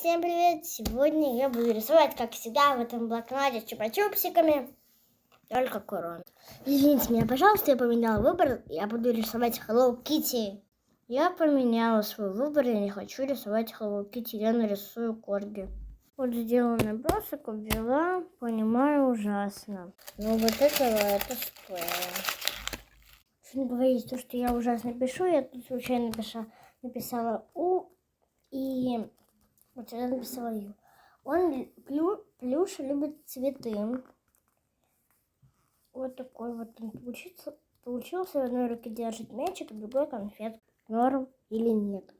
Всем привет! Сегодня я буду рисовать, как всегда, в этом блокноте с чупа-чупсиками, только корона. Извините меня, пожалуйста, я поменяла выбор, я буду рисовать Hello Kitty. Я поменяла свой выбор, я не хочу рисовать Hello Kitty, я нарисую корги. Вот сделала набросок, обвела, понимаю, ужасно. Но вот это стоило. Не говорите, то, что я ужасно пишу, я тут случайно написала У и вот сюда написала Ю. Он Плюша любит цветы. Вот такой вот он получился. В одной руке держит мячик, в другой конфет. Норм или нет?